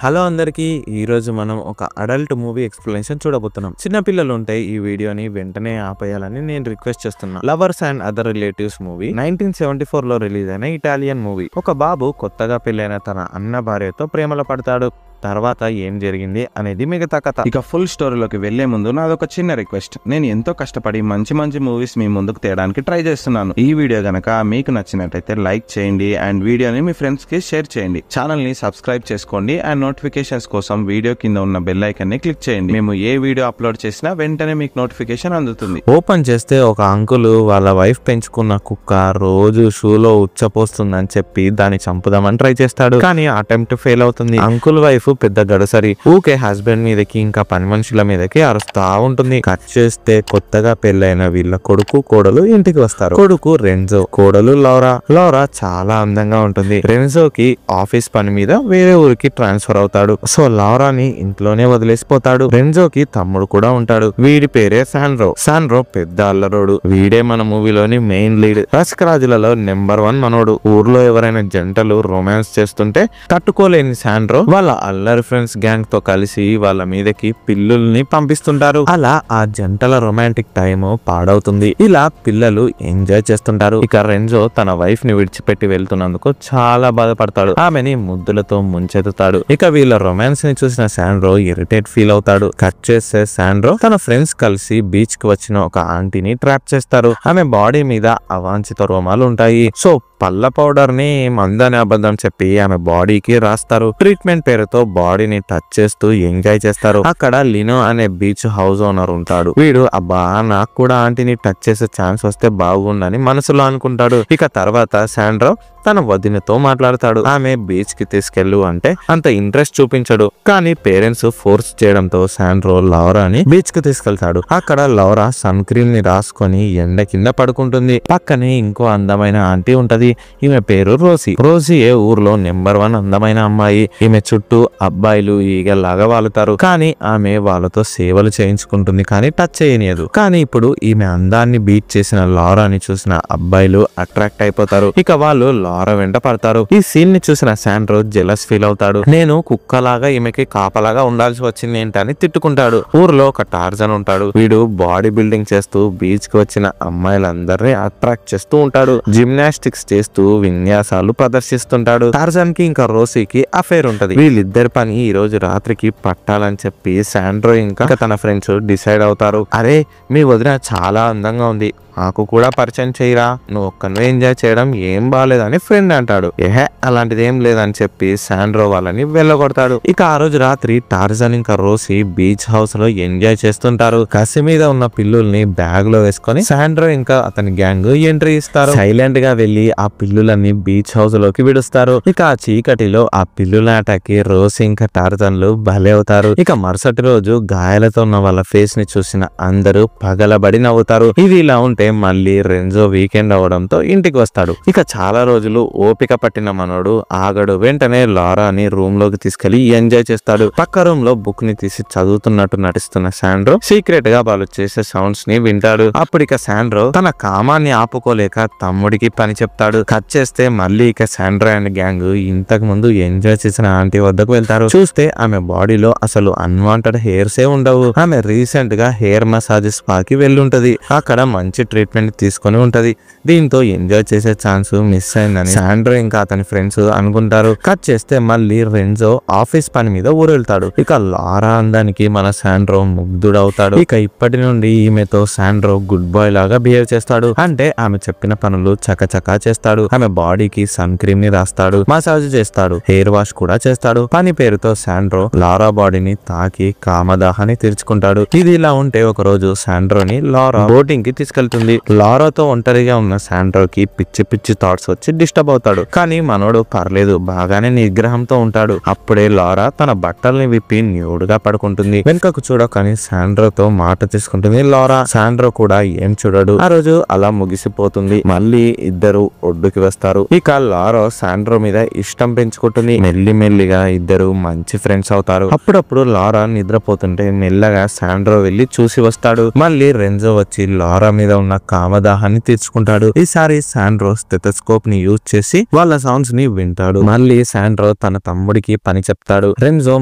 Hello అందరికీ ఈరోజు మనం ఒక అడల్ట్ మూవీ ఎక్స్ప్లెనేషన్ చూడబోతున్నాం. చిన్న పిల్లలు ఉంటే ఈ వీడియోని వెంటనే ఆపేయాలని నేను రిక్వెస్ట్ చేస్తున్నా. Lovers and other relatives movie 1974 లో రిలీజ్ అయిన ఇటాలియన్ మూవీ. ఒక బాబు కొత్తగా పెళ్ళైన తన అన్న భార్యతో ప్రేమలో పడతాడు. తర్వాత ఏం జరిగింది అనేది మిగతా కథ. ఇక ఫుల్ స్టోరీలోకి వెళ్లే ముందు నాదొక చిన్న రిక్వెస్ట్. నేను ఎంతో కష్టపడి మంచి మంచి మూవీస్ మీ ముందుకు తేయడానికి ట్రై చేస్తున్నాను. ఈ వీడియో గనక మీకు నచ్చినట్లయితే లైక్ చేయండి అండ్ వీడియోని మీ ఫ్రెండ్స్ కి షేర్ చేయండి. ఛానల్ ని సబ్స్క్రైబ్ చేసుకోండి అండ్ నోటిఫికేషన్స్ కోసం వీడియో కింద ఉన్న బెల్ ఐకాన్ ని క్లిక్ చేయండి. మేము ఏ వీడియో అప్లోడ్ చేసినా వెంటనే మీకు నోటిఫికేషన్ అందుతుంది. ఓపెన్ చేస్తే ఒక అంకుల్ వాళ్ళ వైఫ్ పెంచుకున్న కుక్క రోజు షూలో ఉచ్చపోస్తుందని చెప్పి దాన్ని చంపుదామని ట్రై చేస్తాడు. కానీ అటెంప్ట్ ఫెయిల్ అవుతుంది. అంకుల్ వైఫ్ పెద్ద గడసరి ఊకే హస్బెండ్ మీదకి ఇంకా పని మనుషుల మీదకి అరుస్తా ఉంటుంది. కట్ చేస్తే కొత్తగా పెళ్ళైన వీళ్ళ కొడుకు కోడలు ఇంటికి వస్తారు. కొడుకు రెన్జో, కోడలు లౌరా. లౌరా చాలా అందంగా ఉంటుంది. రెన్జోకి ఆఫీస్ పని మీద వేరే ఊరికి ట్రాన్స్ఫర్ అవుతాడు. సో లౌరాని ఇంట్లోనే వదిలేసిపోతాడు. రెన్జోకి తమ్ముడు కూడా ఉంటాడు. వీడి పేరే శాండ్రో. శాండ్రో పెద్ద అల్లరోడు. వీడే మన మూవీలోని మెయిన్ లీడ్. రసకరాజులలో నెంబర్ 1 మనోడు. ఊర్లో ఎవరైనా జంటలు రొమాన్స్ చేస్తుంటే తట్టుకోలేని శాండ్రో వాళ్ళ అల్లరి ఫ్రెండ్స్ గ్యాంగ్ తో కలిసి వాళ్ళ మీదకి పిల్లుల్ని పంపిస్తుంటారు. అలా ఆ జంటల రొమాంటిక్ టైం పాడవుతుంది. ఇలా పిల్లలు ఎంజాయ్ చేస్తుంటారు. ఇక రెన్జో తన వైఫ్ ని విడిచిపెట్టి వెళ్తున్నందుకు చాలా బాధపడతాడు. ఆమెని ముద్దులతో ముంచెత్తుతాడు. ఇక వీళ్ళ రొమాన్స్ ని చూసిన శాండ్రో ఇరిటేట్ ఫీల్ అవుతాడు. కట్ చేస్తే శాండ్రో తన ఫ్రెండ్స్ కలిసి బీచ్ కి వచ్చిన ఒక ఆంటీని ట్రాప్ చేస్తారు. ఆమె బాడీ మీద అవాంఛిత రోమాలు ఉంటాయి. సో పళ్ళ పౌడర్ ని మందని అబద్ధం చెప్పి ఆమె బాడీకి రాస్తారు. ట్రీట్మెంట్ పేరుతో బాడీని టచ్ చేస్తూ ఎంజాయ్ చేస్తారు. అక్కడ లినో అనే బీచ్ హౌస్ ఓనర్ ఉంటాడు. వీడు అబ్బా నాకు కూడా ఆంటీని టచ్ చేసే ఛాన్స్ వస్తే బాగుండని మనసులో అనుకుంటాడు. ఇక తర్వాత శాండ్రో తన వదినతో మాట్లాడతాడు. ఆమె బీచ్ కి తీసుకెళ్ళు అంటే అంత ఇంట్రెస్ట్ చూపించడు. కానీ పేరెంట్స్ ఫోర్స్ చేయడంతో శాండ్రో లౌరాని బీచ్ కి తీసుకెళ్తాడు. అక్కడ లౌరా సన్ క్రీమ్ ని రాసుకొని ఎండ కింద పడుకుంటుంది. పక్కనే ఇంకో అందమైన ఆంటీ ఉంటది. ఈమె పేరు రోసీ. రోసీయే ఊర్లో నెంబర్ 1 అందమైన అమ్మాయి. ఈమె చుట్టూ అబ్బాయిలు ఈగల్లాగా వాలుతారు. కానీ ఆమె వాళ్ళతో సేవలు చేయించుకుంటుంది కానీ టచ్ చేయనియదు. కానీ ఇప్పుడు ఈమె అందాన్ని బీట్ చేసిన లౌరాని చూసిన అబ్బాయిలు అట్రాక్ట్ అయిపోతారు. ఇక వాళ్ళు లౌరా వెంట పడతారు. ఈ సీన్ ని చూసిన శాండ్రో జెలస్ ఫీల్ అవుతాడు. నేను కుక్కలాగా ఈమెకి కాపలాగా ఉండాల్సి వచ్చింది ఏంటని తిట్టుకుంటాడు. ఊర్లో ఒక టార్జన్ ఉంటాడు. వీడు బాడీ బిల్డింగ్ చేస్తూ బీచ్ కి వచ్చిన అమ్మాయిలందరినీ అట్రాక్ట్ చేస్తూ ఉంటాడు. జిమ్నాస్టిక్స్ చేస్తూ విన్యాసాలు ప్రదర్శిస్తుంటాడు. టార్జన్ కి ఇంకా రోసీకి అఫేర్ ఉంటది. వీళ్ళిద్దరి పని ఈ రోజు రాత్రికి పట్టాలని చెప్పి శాండ్రో ఇంకా తన ఫ్రెండ్స్ డిసైడ్ అవుతారు. అరే మీ వదిన చాలా అందంగా ఉంది, నాకు కూడా పరిచయం చేయరా, నువ్వు ఒక్కనే ఎంజాయ్ చేయడం ఏం బాలేదని ఫ్రెండ్ అంటాడు. ఏహే అలాంటిది ఏం లేదని చెప్పి శాండ్రో వాళ్ళని వెళ్ళగొడతాడు. ఇక ఆ రోజు రాత్రి టార్జన్ ఇంకా రోసీ బీచ్ హౌస్ లో ఎంజాయ్ చేస్తుంటారు. కసి మీద ఉన్న పిల్లుల్ని బ్యాగ్ లో వేసుకొని శాండ్రో ఇంకా అతని గ్యాంగ్ ఎంట్రీ ఇస్తారు. సైలెంట్ గా వెళ్లి ఆ పిల్లులన్నీ బీచ్ హౌస్ లోకి విడుస్తారు. ఇక ఆ చీకటిలో ఆ పిల్లుల అటాకి రోసీ ఇంకా టార్జన్లు భలే అవుతారు. ఇక మరుసటి రోజు గాయాలతో ఉన్న వాళ్ళ ఫేస్ ని చూసిన అందరూ పగలబడి నవ్వుతారు. ఇది ఇలా ఉంటే మళ్ళీ రెన్జో వీకెండ్ అవడంతో ఇంటికి వస్తాడు. ఇక చాలా రోజులు ఓపిక పట్టిన మనోడు ఆగడు. వెంటనే లౌరాని రూమ్ లోకి తీసుకెళ్లి ఎంజాయ్ చేస్తాడు. పక్క రూమ్ లో బుక్ ని తీసి చదువుతున్నట్టు నటిస్తున్న శాండ్రో సీక్రెట్ గా వాళ్ళు చేసే సౌండ్స్ ని వింటాడు. అప్పుడు ఇక శాండ్రో తన కామాన్ని ఆపుకోలేక తమ్ముడికి పని చెప్తాడు. కట్ చేస్తే మళ్ళీ ఇక శాండ్రో అండ్ గ్యాంగ్ ఇంతకు ముందు ఎంజాయ్ చేసిన ఆంటీ వద్దకు వెళ్తారు. చూస్తే ఆమె బాడీలో అసలు అన్వాంటెడ్ హెయిర్స్ ఏ ఉండవు. ఆమె రీసెంట్ గా హెయిర్ మసాజ్ స్పా కి వెళ్ళుంటది. అక్కడ మంచి ట్రీట్మెంట్ తీసుకొని ఉంటది. దీంతో ఎంజాయ్ చేసే ఛాన్స్ మిస్ అయిందని శాండ్రో ఇంకా అతని ఫ్రెండ్స్ అనుకుంటారు. కట్ చేస్తే మళ్ళీ రెన్జో ఆఫీస్ పని మీద ఊరు వెళ్తాడు. ఇక లౌరా అందానికి మన శాండ్రో ముగ్ధుడవుతాడు. ఇక ఇప్పటి నుండి ఈమెతో శాండ్రో గుడ్ బాయ్ లాగా బిహేవ్ చేస్తాడు. అంటే ఆమె చెప్పిన పనులు చకచకా చేస్తాడు. ఆమె బాడీకి సన్ క్రీమ్ ని రాస్తాడు, మసాజ్ చేస్తాడు, హెయిర్ వాష్ కూడా చేస్తాడు. పని పేరుతో శాండ్రో లౌరా బాడీని తాకి కామదాహాన్ని తీర్చుకుంటాడు. ఇది ఇలా ఉంటే ఒక రోజు శాండ్రోని లౌరా బోటింగ్ కి తీసుకెళ్తుంది. లౌరాతో ఒంటరిగా ఉన్న శాండ్రోకి పిచ్చి పిచ్చి థాట్స్ వచ్చి డిస్టర్బ్ అవుతాడు. కానీ మనోడు పర్లేదు, బాగానే నిగ్రహంతో ఉంటాడు. అప్పుడే లౌరా తన బట్టల్ని విప్పి న్యూడ్ గా పడుకుంటుంది. వెనుకకు చూడకని శాండ్రోతో మాట తీసుకుంటుంది లౌరా. శాండ్రో కూడా ఏం చూడడు. ఆ రోజు అలా ముగిసిపోతుంది. మళ్ళీ ఇద్దరు ఒడ్డుకి వస్తారు. ఇక లౌరా శాండ్రో మీద ఇష్టం పెంచుకుంటుంది. మెల్లిమెల్లిగా ఇద్దరు మంచి ఫ్రెండ్స్ అవుతారు. అప్పుడప్పుడు లౌరా నిద్రపోతుంటే మెల్లగా శాండ్రో వెళ్లి చూసి వస్తాడు. మళ్ళీ రెన్జో వచ్చి లౌరా మీద ఉన్న ఉన్న కామదాహాన్ని తీర్చుకుంటాడు. ఈసారి శాండ్రో స్టెథోస్కోప్ ని యూజ్ చేసి వాళ్ళ సౌండ్స్ ని వింటాడు. మళ్ళీ శాండ్రో తన తమ్ముడికి పని చెప్తాడు. రెన్జో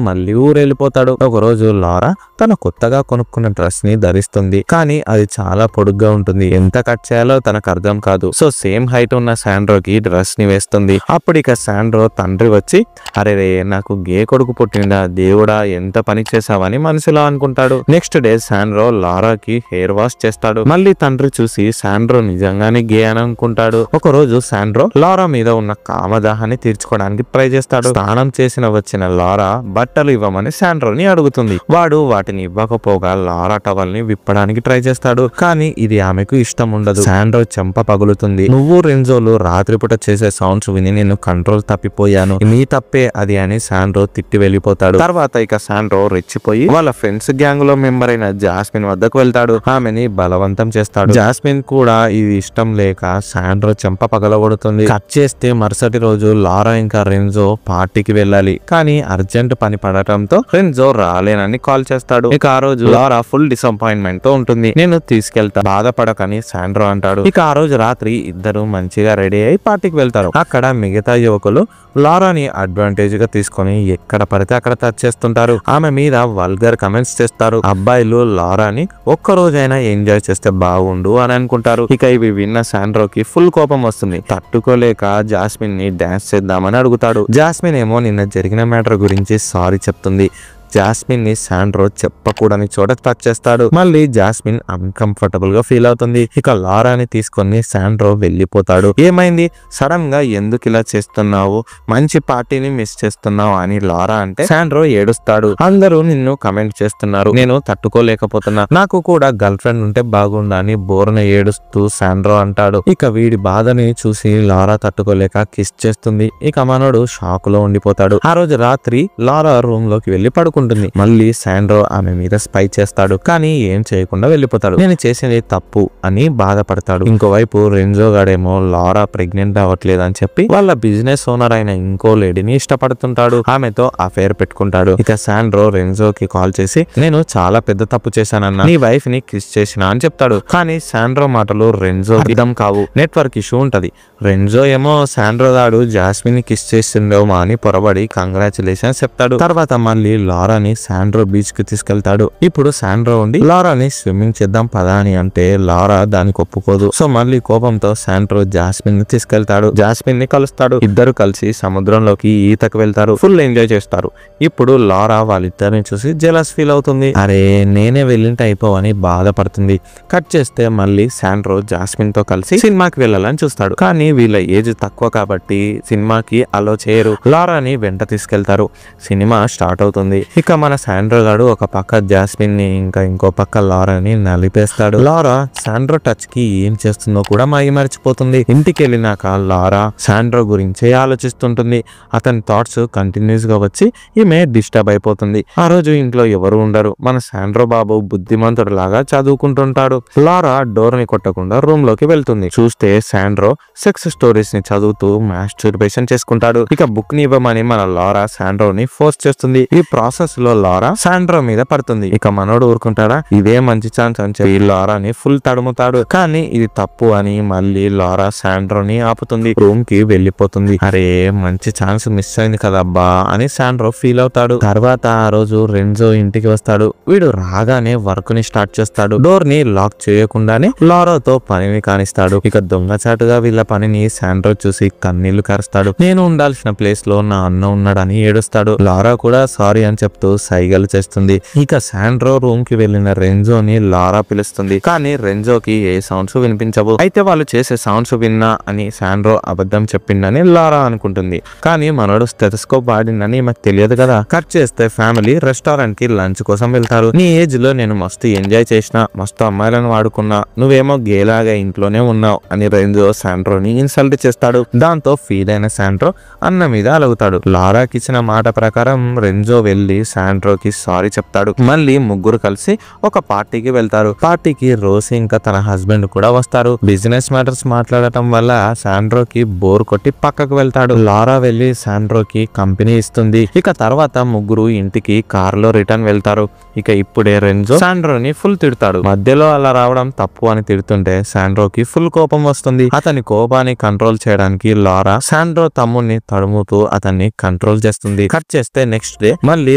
మళ్ళీ ఊరెళ్ళిపోతాడు. ఒక రోజు లారా తన కొత్తగా కొనుక్కున్న డ్రెస్ ని ధరిస్తుంది. కానీ అది చాలా పొడుగ్గా ఉంటుంది. ఎంత కట్ చేయాలో తనకు అర్థం కాదు. సో సేమ్ హైట్ ఉన్న శాండ్రోకి డ్రెస్ ని వేస్తుంది. అప్పుడు ఇక శాండ్రో తండ్రి వచ్చి, అరే రే నాకు గే కొడుకు పుట్టిందా దేవుడా, ఎంత పని చేసావని మనసులో అనుకుంటాడు. నెక్స్ట్ డే శాండ్రో లారాకి హెయిర్ వాష్ చేస్తాడు. మళ్ళీ తండ్రి చూసి శాండ్రో నిజంగానే గే అని అనుకుంటాడు. ఒక రోజు శాండ్రో లారా మీద ఉన్న కామదాహాన్ని తీర్చుకోవడానికి ట్రై చేస్తాడు. స్నానం చేసిన వచ్చిన లారా బట్టలు ఇవ్వమని శాండ్రోని అడుగుతుంది. వాడు వాటిని ఇవ్వకపోగా లారా టవల్ ని విప్పడానికి ట్రై చేస్తాడు. కానీ ఇది ఆమెకు ఇష్టం ఉండదు. శాండ్రో చెంప పగులుతుంది. నువ్వు రెన్జోలు రాత్రిపూట చేసే సౌండ్స్ విని నేను కంట్రోల్ తప్పిపోయాను, నీ తప్పే అది అని శాండ్రో తిట్టి వెళ్ళిపోతాడు. తర్వాత ఇక శాండ్రో రెచ్చిపోయి వాళ్ళ ఫ్రెండ్స్ గ్యాంగ్ లో మెంబర్ అయిన జాస్మిన్ వద్దకు వెళ్తాడు. ఆమెని బలవంతం చేస్తాడు. జాస్మిన్ కూడా ఇది ఇష్టం లేక శాండ్రో చెంప పగలగొడుతుంది. కట్ చేస్తే మరుసటి రోజు లారా ఇంకా రెన్జో పార్టీకి వెళ్ళాలి. కానీ అర్జెంట్ పని పడటంతో రెన్జో రాలేనని కాల్ చేస్తాడు. ఇక ఆ రోజు లారా ఫుల్ డిసప్పాయింట్మెంట్ తో ఉంటుంది. నేను తీసుకెళ్తా, బాధపడకని శాండ్రో అంటాడు. ఇక ఆ రోజు రాత్రి ఇద్దరు మంచిగా రెడీ అయి పార్టీకి వెళ్తారు. అక్కడ మిగతా యువకులు లారాని అడ్వాంటేజ్ గా తీసుకొని ఎక్కడ పడితే అక్కడ టచ్ చేస్తుంటారు. ఆమె మీద వల్గర్ కమెంట్స్ చేస్తారు. అబ్బాయిలు లారాని ఒక్క రోజైనా ఎంజాయ్ చేస్తే బాగుండు అని అనుకుంటారు. ఇక ఇవి విన్న శాండ్రోకి ఫుల్ కోపం వస్తుంది. తట్టుకోలేక జాస్మిన్ ని డాన్స్ చేద్దామని అడుగుతాడు. జాస్మిన్ ఏమో నిన్న జరిగిన మ్యాటర్ గురించి సారీ చెప్తుంది. జాస్మిన్ ని శాండ్రో చెప్పకూడని చోట టచ్ చేస్తాడు. మళ్ళీ జాస్మిన్ అన్కంఫర్టబుల్ గా ఫీల్ అవుతుంది. ఇక లారాని తీసుకొని శాండ్రో వెళ్ళిపోతాడు. ఏమైంది, సడన్ గా ఎందుకు ఇలా చేస్తున్నావు, మంచి పార్టీని మిస్ చేస్తున్నావు అని లారా అంటే శాండ్రో ఏడుస్తాడు. అందరూ నిన్ను కమెంట్ చేస్తున్నారు, నేను తట్టుకోలేకపోతున్నా, నాకు కూడా గర్ల్ ఫ్రెండ్ ఉంటే బాగుండా అని బోర్న ఏడుస్తూ శాండ్రో అంటాడు. ఇక వీడి బాధని చూసి లారా తట్టుకోలేక కిస్ చేస్తుంది. ఇక మనోడు షాక్ లో ఉండిపోతాడు. ఆ రోజు రాత్రి లారా రూమ్ లోకి వెళ్లి పడుకుంటుంది. మళ్ళీ శాండ్రో ఆమె మీద స్పై చేస్తాడు. కానీ ఏం చేయకుండా వెళ్ళిపోతాడు. నేను చేసింది తప్పు అని బాధపడతాడు. ఇంకోవైపు రెన్జో గాడేమో లారా ప్రెగ్నెంట్ అవ్వట్లేదు అని చెప్పి వాళ్ళ బిజినెస్ ఓనర్ అయిన ఇంకో లేడీని ఇష్టపడుతుంటాడు. ఆమెతో అఫేర్ పెట్టుకుంటాడు. ఇక శాండ్రో రెన్జోకి కాల్ చేసి, నేను చాలా పెద్ద తప్పు చేశానన్నా, నీ వైఫ్ ని కిస్ చేసిన అని చెప్తాడు. కానీ శాండ్రో మాటలు రెన్జో అర్థం కావు. నెట్వర్క్ ఇష్యూ ఉంటది. రెన్జో ఏమో శాండ్రో గాడు జాస్మిన్ ని కిస్ చేసిండేమో అని పొరబడి కంగ్రాచులేషన్స్ చెప్తాడు. తర్వాత మళ్ళీ లారాని శాండ్రో బీచ్ కి తీసుకెళ్తాడు. ఇప్పుడు శాండ్రో ఉండి లారాని స్విమ్మింగ్ చేద్దాం పదా అని అంటే లారా దానికి ఒప్పుకోదు. సో మళ్ళీ కోపంతో శాండ్రో జాస్మిన్ ని తీసుకెళ్తాడు. జాస్మిన్ ని కలుస్తాడు. ఇద్దరు కలిసి సముద్రంలోకి ఈతకు వెళ్తారు. ఫుల్ ఎంజాయ్ చేస్తారు. ఇప్పుడు లారా వాళ్ళిద్దరిని చూసి జెలస్ ఫీల్ అవుతుంది. అరే నేనే వెళ్ళింటే అయిపోవని బాధపడుతుంది. కట్ చేస్తే మళ్ళీ శాండ్రో జాస్మిన్ తో కలిసి సినిమాకి వెళ్ళాలని చూస్తాడు. కానీ వీళ్ళ ఏజ్ తక్కువ కాబట్టి సినిమాకి అలో చేయరు. లారాని వెంట తీసుకెళ్తారు. సినిమా స్టార్ట్ అవుతుంది. ఇక మన శాండ్రో గాడు ఒక పక్క జాస్మిన్ ని ఇంకా ఇంకో పక్క లారాని నలిపేస్తాడు. లారా శాండ్రో టచ్ కి ఏం చేస్తుందో కూడా మర్చిపోతుంది. ఇంటికి వెళ్ళినాక లారా శాండ్రో గురించే ఆలోచిస్తుంటుంది. అతని థాట్స్ కంటిన్యూస్ గా వచ్చి ఈమె డిస్టర్బ్ అయిపోతుంది. ఆ రోజు ఇంట్లో ఎవరు ఉండరు. మన శాండ్రో బాబు బుద్ధిమంతుడు లాగా చదువుకుంటుంటాడు. లారా డోర్ ని కొట్టకుండా రూమ్ లోకి వెళ్తుంది. చూస్తే శాండ్రో సెక్స్ స్టోరీస్ ని చదువుతూ మాస్టర్బేషన్ చేసుకుంటాడు. ఇక బుక్ ని ఇవ్వమని మన లారా శాండ్రోని ఫోర్స్ చేస్తుంది. ఈ ప్రాసెస్ లో లారా శాండ్రో మీద పడుతుంది. ఇక మనోడు ఊరుకుంటాడా, ఇదే మంచి ఛాన్స్ అని చెప్పి లారాని ఫుల్ తడుముతాడు. కానీ ఇది తప్పు అని మళ్ళీ లారా శాండ్రోని ఆపుతుంది. రూమ్ కి వెళ్ళిపోతుంది. అరే మంచి ఛాన్స్ మిస్ అయింది కదబ్బా అని శాండ్రో ఫీల్ అవుతాడు. తర్వాత ఆ రోజు రెన్జో ఇంటికి వస్తాడు. వీడు రాగానే వర్క్ ని స్టార్ట్ చేస్తాడు. డోర్ ని లాక్ చేయకుండానే లారాతో పనిని కానిస్తాడు. ఇక దొంగచాటుగా వీళ్ళ పనిని శాండ్రో చూసి కన్నీళ్లు కరుస్తాడు. నేను ఉండాల్సిన ప్లేస్ లో నా అన్న ఉన్నాడని ఏడుస్తాడు. లారా కూడా సారీ అని చెప్తూ సైగలు చేస్తుంది. ఇక శాండ్రో రూమ్ కి వెళ్లిన రెన్జోని లారా పిలుస్తుంది. కానీ రెన్జోకి ఏ సౌండ్స్ వినిపించవు. అయితే వాళ్ళు చేసే సౌండ్స్ విన్నా అని శాండ్రో అబద్ధం చెప్పిండని లారా అనుకుంటుంది. కానీ మనోడు స్టెథోస్కోప్ వాడిందని మాకు తెలియదు కదా. కట్ చేస్తే ఫ్యామిలీ రెస్టారెంట్ కి లంచ్ కోసం వెళ్తారు. నీ ఏజ్ లో నేను మస్తు ఎంజాయ్ చేసిన, మస్తు అమ్మాయిలను వాడుకున్నా, నువ్వేమో గేలాగా ఇంట్లోనే ఉన్నావు అని రెన్జో శాండ్రోని ఇన్సల్ట్ చేస్తాడు. దాంతో ఫీల్ అయిన శాండ్రో అన్న మీద అలుగుతాడు. లారాకి ఇచ్చిన మాట ప్రకారం రెన్జో వెళ్లి శాండ్రోకి సారీ చెప్తాడు. మళ్ళీ ముగ్గురు కలిసి ఒక పార్టీకి వెళ్తారు. పార్టీకి రోసి ఇంకా తన హస్బెండ్ కూడా వస్తారు. బిజినెస్ మ్యాటర్స్ మాట్లాడటం వల్ల శాండ్రోకి బోర్ కొట్టి పక్కకు వెళ్తాడు. లారా వెళ్లి శాండ్రోకి కంపెనీ ఇస్తుంది. ఇక తర్వాత ముగ్గురు ఇంటికి కారులో రిటర్న్ వెళ్తారు. ఇక ఇప్పుడే రెంజో శాండ్రోని ఫుల్ తిడతాడు. మధ్యలో అలా రావడం తప్పు అని తిడుతుంటే శాండ్రోకి ఫుల్ కోపం వస్తుంది. అతని కోపాన్ని కంట్రోల్ చేయడానికి లారా శాండ్రో తమ్ముడిని తడుముతూ అతన్ని కంట్రోల్ చేస్తుంది. కట్ చేస్తే నెక్స్ట్ డే మళ్ళీ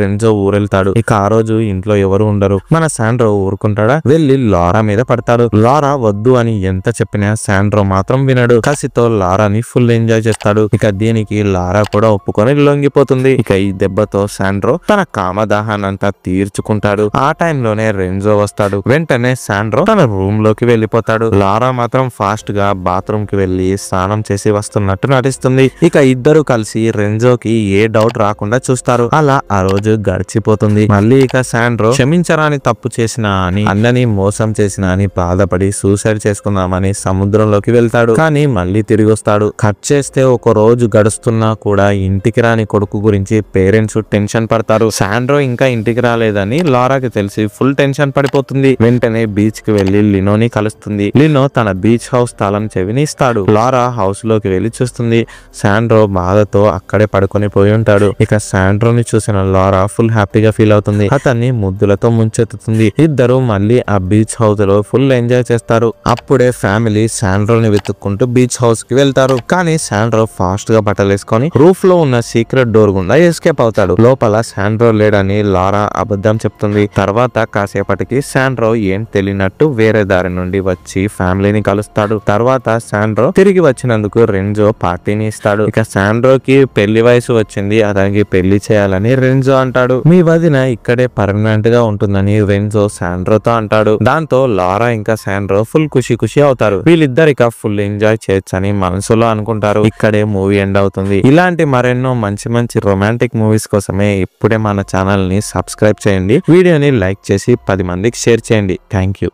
రెంజో ఊరెళ్తాడు. ఇక ఆ రోజు ఇంట్లో ఎవరు ఉండరు. మన శాండ్రో ఊరుకుంటాడా, వెళ్లి లారా మీద పడతాడు. లారా వద్దు అని ఎంత చెప్పినా శాండ్రో మాత్రం వినడు. కసితో లారాని ఫుల్ ఎంజాయ్ చేస్తాడు. ఇక దీనికి లారా కూడా ఒప్పుకొని లొంగిపోతుంది. ఇక ఈ దెబ్బతో శాండ్రో తన కామదాహాన్నంతా తీర్చుకుంటాడు. ఆ టైంలోనే రెంజో వస్తాడు. వెంటనే శాండ్రో తన రూమ్ లోకి వెళ్లిపోతాడు. లారా మాత్రం ఫాస్ట్ గా బాత్రూమ్ కి వెళ్లి స్నానం చేసి వస్తున్నట్టు నటిస్తుంది. ఇక ఇద్దరు కలిసి రెంజోకి ఏ డౌట్ రాకుండా చూస్తారు. అలా ఆ రోజు గడిచిపోతుంది. మళ్ళీ ఇక శాండ్రో క్షమించరాని తప్పు చేసినా అని, అన్నని మోసం చేసినా అని బాధపడి సూసైడ్ చేసుకుందామని సముద్రంలోకి వెళ్తాడు. కానీ మళ్ళీ తిరిగి వస్తాడు. కట్ చేస్తే ఒక రోజు గడుస్తున్నా కూడా ఇంటికి రాని కొడుకు గురించి పేరెంట్స్ టెన్షన్ పడతారు. శాండ్రో ఇంకా ఇంటికి రాలేదని లారాకి తెలిసి ఫుల్ టెన్షన్ పడిపోతుంది. వెంటనే బీచ్ కి వెళ్లి లినోని కలుస్తుంది. లినో తన బీచ్ హౌస్ తాళం చెవిని ఇస్తాడు. లారా హౌస్ లోకి వెళ్లి చూస్తుంది. శాండ్రో బాధతో అక్కడే పడుకొని పోయి ఉంటాడు. ఇక శాండ్రోని చూసిన లారా ఫుల్ హ్యాపీగా ఫీల్ అవుతుంది. అతన్ని ముద్దులతో ముంచెత్తుతుంది. ఇద్దరు మళ్ళీ ఆ బీచ్ హౌస్ లో ఫుల్ ఎంజాయ్ చేస్తారు. అప్పుడే ఫ్యామిలీ శాండ్రోని వెతుక్కుంటూ బీచ్ హౌస్ కి వెళ్తారు. కానీ శాండ్రో ఫాస్ట్ గా బట్టలు వేసుకొని రూఫ్ లో ఉన్న సీక్రెట్ డోర్ గుండా ఎస్కేప్ అవుతాడు. లోపల శాండ్రో లేడని లారా అబద్ధం చెప్తుంది. తర్వాత కాసేపటికి శాండ్రో ఏం తెలియనట్టు వేరే దారి నుండి వచ్చి ఫ్యామిలీని కలుస్తాడు. తర్వాత శాండ్రో తిరిగి వచ్చినందుకు రెంజో పార్టీని ఇస్తాడు. ఇక శాండ్రోకి పెళ్లి వయసు వచ్చింది, అతనికి పెళ్లి చేయాలని రెంజో అంటాడు. మీ వదిన ఇక్కడే పర్మనెంట్ గా ఉంటుందని రెంజో శాండ్రోతో అంటాడు. దాంతో లారా ఇంకా శాండ్రో ఫుల్ ఖుషి అవుతారు. వీళ్ళిద్దరిక ఫుల్ ఎంజాయ్ చేయొచ్చని మనసులో అనుకుంటారు. ఇక్కడే మూవీ ఎండ్ అవుతుంది. ఇలాంటి మరెన్నో మంచి రొమాంటిక్ మూవీస్ కోసమే ఇప్పుడే మన ఛానల్ ని సబ్స్క్రైబ్ చేయండి. వీడియోని లైక్ చేసి 10 మందికి షేర్ చేయండి. Thank you.